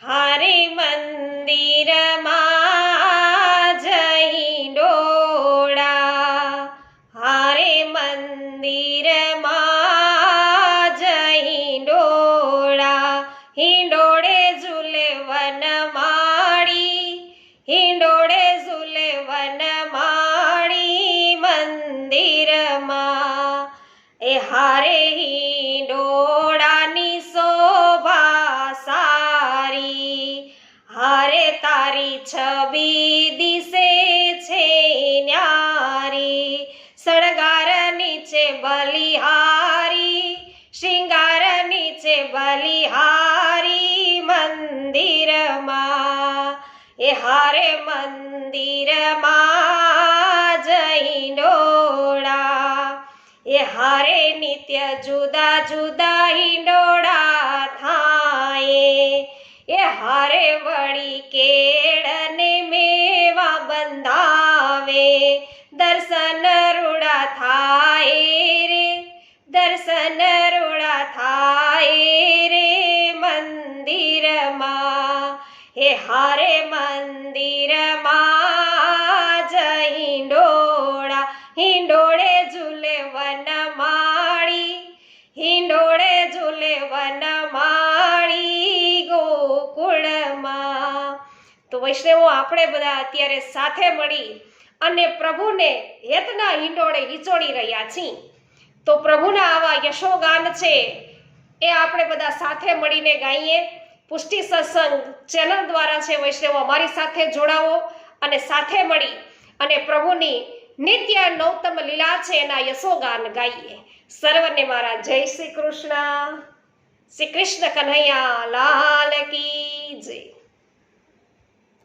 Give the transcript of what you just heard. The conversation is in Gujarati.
હારે મંદિરમાં જઈ ડોળા, હારે મંદિરમાં જઈ ડોળા, હિંડોળે ઝૂલે વનમાળી, હિંડોળે ઝૂલે વનમાળી મંદિરમાં. એ હારે હિંડોળાની શોભા સારી, હારે તારી છબી દિશે છે ન્યારી. શણગાર નીચે બલિહારી, શૃંગાર નીચે બલિહારી મંદિરમાં. એ હારે મંદિરમાં જઈ ડોળા, એ હારે નિત્ય જુદા જુદા હિંડોળા થાય. એ હારે વળી કેળને મેવા બંધાવે, દર્શન રૂડા થાય રે, દર્શન રૂડા થાય રે મંદિરમાં. એ હારે મંદિરમાં જઈ ડોળા, હિંડોળે ઝૂલે વનમાળી, હિંડોળે ઝૂલે વનમાળી ગોકુળમાં. તો વૈષ્ણવો, આપણે બધા અત્યારે સાથે મળી અને પ્રભુને હેતના હિંડોળે હિંચોળી રહ્યા છીએ. તો પ્રભુના આવા યશોગાન છે એ આપણે બધા સાથે મળીને ગાઈએ. પુષ્ટિ સત્સંગ ચેનલ દ્વારા છે વૈષ્ણવો, અમારી સાથે જોડાવો અને સાથે મળી અને પ્રભુની નિત્ય નૌતમ લીલા છે એના યશોગાન ગાઈએ. સર્વને મારા જય શ્રી કૃષ્ણ. શ્રી કૃષ્ણ કન્હૈયા લાલ કી